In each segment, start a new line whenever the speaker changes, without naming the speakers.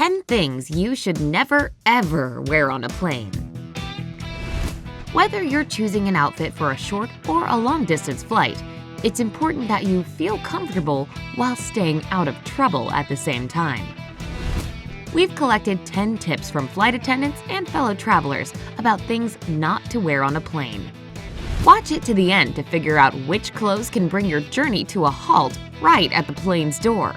10 things you should never ever wear on a plane. Whether you're choosing an outfit for a short or a long-distance flight, it's important that you feel comfortable while staying out of trouble at the same time. We've collected 10 tips from flight attendants and fellow travelers about things not to wear on a plane. Watch it to the end to figure out which clothes can bring your journey to a halt right at the plane's door.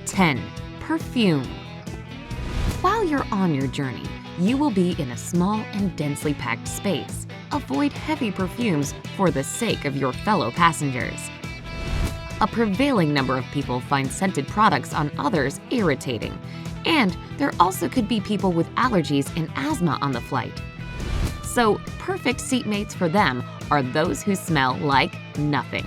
10. Perfume. While you're on your journey, you will be in a small and densely packed space. Avoid heavy perfumes for the sake of your fellow passengers. A prevailing number of people find scented products on others irritating, and there also could be people with allergies and asthma on the flight. So, perfect seatmates for them are those who smell like nothing.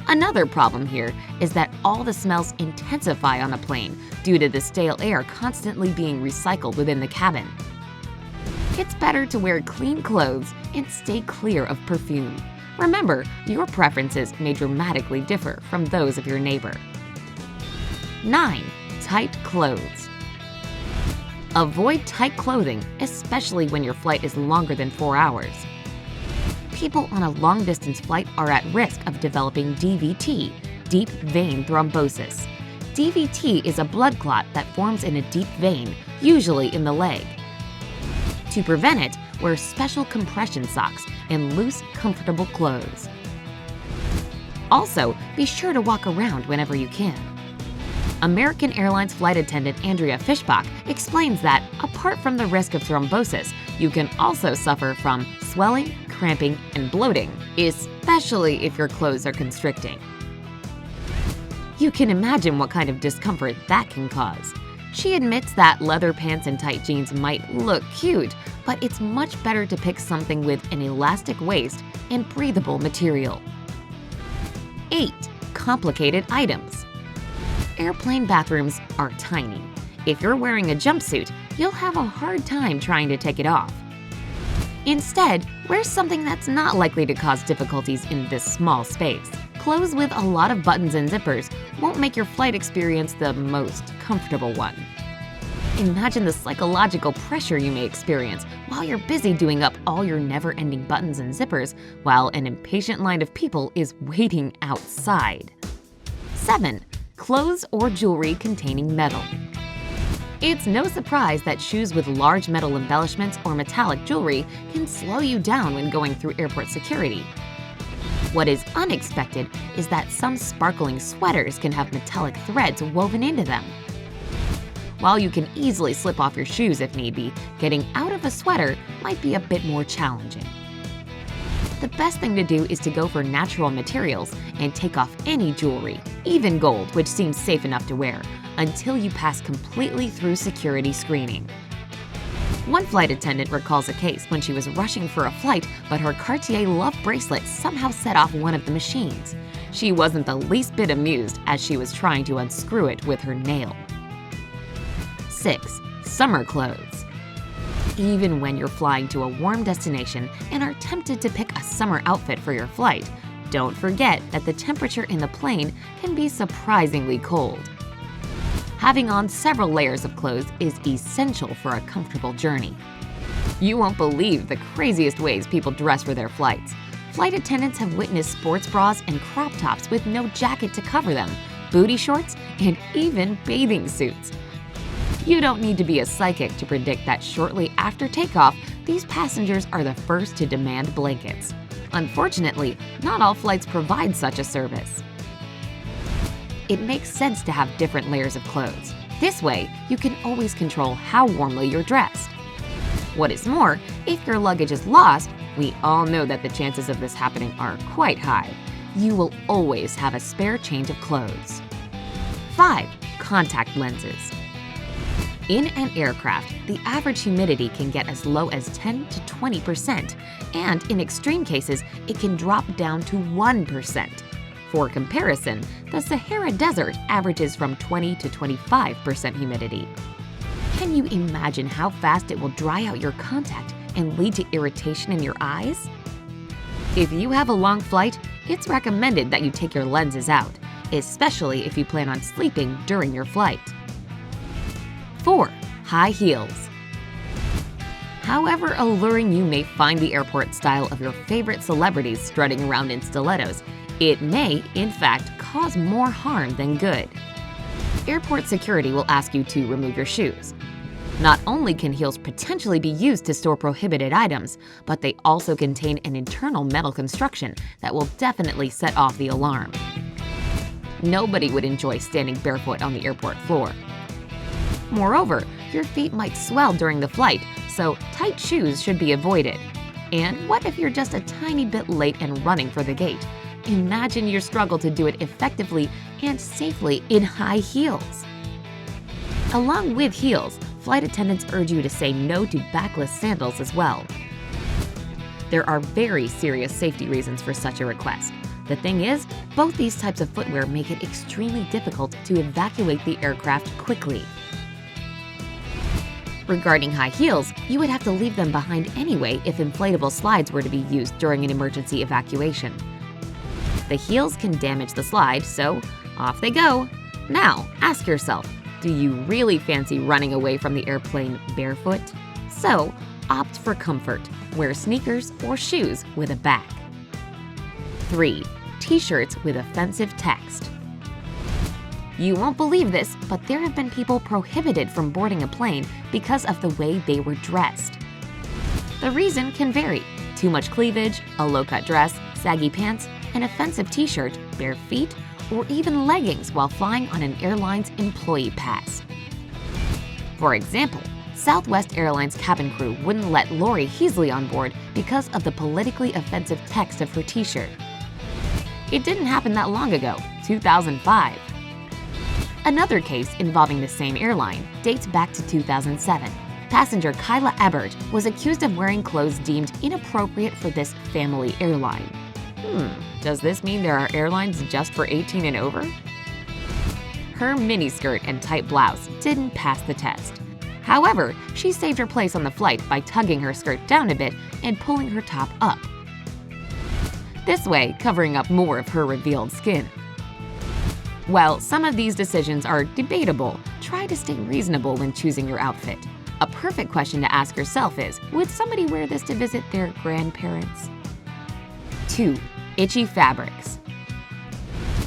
Another problem here is that all the smells intensify on a plane due to the stale air constantly being recycled within the cabin. It's better to wear clean clothes and stay clear of perfume. Remember, your preferences may dramatically differ from those of your neighbor. 9. Tight clothes. Avoid tight clothing, especially when your flight is longer than 4 hours. People on a long-distance flight are at risk of developing DVT, deep vein thrombosis. DVT is a blood clot that forms in a deep vein, usually in the leg. To prevent it, wear special compression socks and loose, comfortable clothes. Also, be sure to walk around whenever you can. American Airlines flight attendant Andrea Fishbach explains that, apart from the risk of thrombosis, you can also suffer from swelling, cramping, and bloating, especially if your clothes are constricting. You can imagine what kind of discomfort that can cause. She admits that leather pants and tight jeans might look cute, but it's much better to pick something with an elastic waist and breathable material. 8. Complicated items. Airplane bathrooms are tiny. If you're wearing a jumpsuit, you'll have a hard time trying to take it off. Instead, wear something that's not likely to cause difficulties in this small space. Clothes with a lot of buttons and zippers won't make your flight experience the most comfortable one. Imagine the psychological pressure you may experience while you're busy doing up all your never-ending buttons and zippers while an impatient line of people is waiting outside. 7. Clothes or jewelry containing metal. It's no surprise that shoes with large metal embellishments or metallic jewelry can slow you down when going through airport security. What is unexpected is that some sparkling sweaters can have metallic threads woven into them. While you can easily slip off your shoes if need be, getting out of a sweater might be a bit more challenging. The best thing to do is to go for natural materials and take off any jewelry, even gold, which seems safe enough to wear, until you pass completely through security screening. One flight attendant recalls a case when she was rushing for a flight, but her Cartier love bracelet somehow set off one of the machines. She wasn't the least bit amused as she was trying to unscrew it with her nail. 6. Summer clothes. Even when you're flying to a warm destination and are tempted to pick a summer outfit for your flight, don't forget that the temperature in the plane can be surprisingly cold. Having on several layers of clothes is essential for a comfortable journey. You won't believe the craziest ways people dress for their flights. Flight attendants have witnessed sports bras and crop tops with no jacket to cover them, booty shorts, and even bathing suits. You don't need to be a psychic to predict that shortly after takeoff, these passengers are the first to demand blankets. Unfortunately, not all flights provide such a service. It makes sense to have different layers of clothes. This way, you can always control how warmly you're dressed. What is more, if your luggage is lost, we all know that the chances of this happening are quite high. You will always have a spare change of clothes. 5. Contact lenses. In an aircraft, the average humidity can get as low as 10 to 20%, and in extreme cases, it can drop down to 1%. For comparison, the Sahara Desert averages from 20 to 25% humidity. Can you imagine how fast it will dry out your contact and lead to irritation in your eyes? If you have a long flight, it's recommended that you take your lenses out, especially if you plan on sleeping during your flight. 4. High heels. However alluring you may find the airport style of your favorite celebrities strutting around in stilettos, it may, in fact, cause more harm than good. Airport security will ask you to remove your shoes. Not only can heels potentially be used to store prohibited items, but they also contain an internal metal construction that will definitely set off the alarm. Nobody would enjoy standing barefoot on the airport floor. Moreover, your feet might swell during the flight, so tight shoes should be avoided. And what if you're just a tiny bit late and running for the gate? Imagine your struggle to do it effectively and safely in high heels. Along with heels, flight attendants urge you to say no to backless sandals as well. There are very serious safety reasons for such a request. The thing is, both these types of footwear make it extremely difficult to evacuate the aircraft quickly. Regarding high heels, you would have to leave them behind anyway if inflatable slides were to be used during an emergency evacuation. The heels can damage the slide, so off they go. Now, ask yourself, do you really fancy running away from the airplane barefoot? So, opt for comfort. Wear sneakers or shoes with a back. 3. T-shirts with offensive text. You won't believe this, but there have been people prohibited from boarding a plane because of the way they were dressed. The reason can vary: too much cleavage, a low-cut dress, saggy pants, an offensive t-shirt, bare feet, or even leggings while flying on an airline's employee pass. For example, Southwest Airlines cabin crew wouldn't let Lori Heasley on board because of the politically offensive text of her t-shirt. It didn't happen that long ago, 2005. Another case involving the same airline dates back to 2007. Passenger Kyla Ebert was accused of wearing clothes deemed inappropriate for this family airline. Does this mean there are airlines just for 18 and over? Her miniskirt and tight blouse didn't pass the test. However, she saved her place on the flight by tugging her skirt down a bit and pulling her top up. This way, covering up more of her revealed skin. While some of these decisions are debatable, try to stay reasonable when choosing your outfit. A perfect question to ask yourself is, would somebody wear this to visit their grandparents? 2. Itchy fabrics.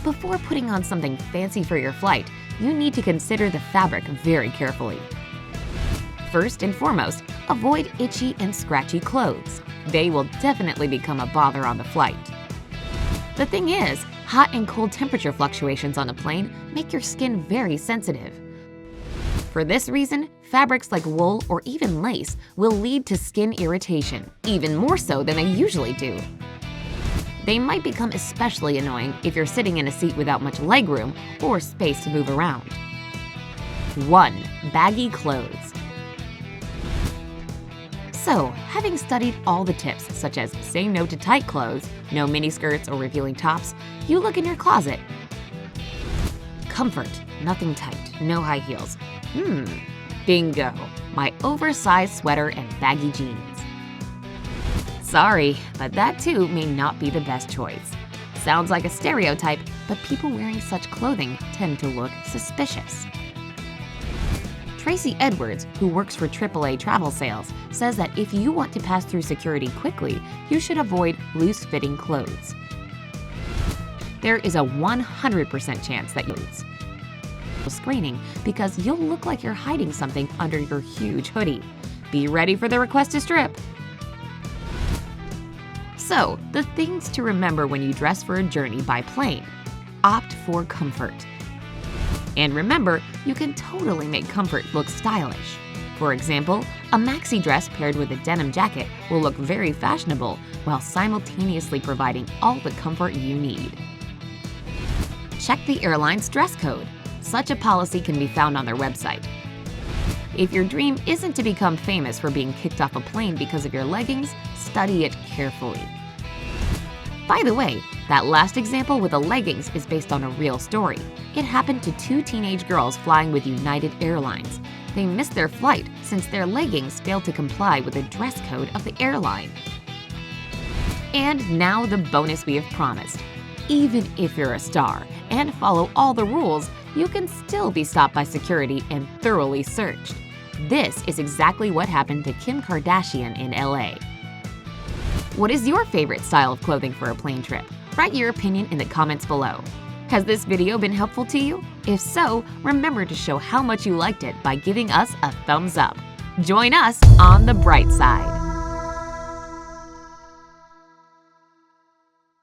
Before putting on something fancy for your flight, you need to consider the fabric very carefully. First and foremost, avoid itchy and scratchy clothes. They will definitely become a bother on the flight. The thing is, hot and cold temperature fluctuations on a plane make your skin very sensitive. For this reason, fabrics like wool or even lace will lead to skin irritation, even more so than they usually do. They might become especially annoying if you're sitting in a seat without much legroom or space to move around. 1. Baggy clothes. So, having studied all the tips such as saying no to tight clothes, no miniskirts or revealing tops, you look in your closet. Comfort, nothing tight, no high heels. Bingo, my oversized sweater and baggy jeans. Sorry, but that too may not be the best choice. Sounds like a stereotype, but people wearing such clothing tend to look suspicious. Tracy Edwards, who works for AAA Travel Sales, says that if you want to pass through security quickly, you should avoid loose-fitting clothes. There is a 100% chance that you'll lose screening because you'll look like you're hiding something under your huge hoodie. Be ready for the request to strip. So, the things to remember when you dress for a journey by plane. Opt for comfort. And remember, you can totally make comfort look stylish. For example, a maxi dress paired with a denim jacket will look very fashionable while simultaneously providing all the comfort you need. Check the airline's dress code. Such a policy can be found on their website. If your dream isn't to become famous for being kicked off a plane because of your leggings, study it carefully. By the way, that last example with the leggings is based on a real story. It happened to 2 teenage girls flying with United Airlines. They missed their flight since their leggings failed to comply with the dress code of the airline. And now the bonus we have promised. Even if you're a star and follow all the rules, you can still be stopped by security and thoroughly searched. This is exactly what happened to Kim Kardashian in LA. What is your favorite style of clothing for a plane trip? Write your opinion in the comments below. Has this video been helpful to you? If so, remember to show how much you liked it by giving us a thumbs up. Join us on the bright side.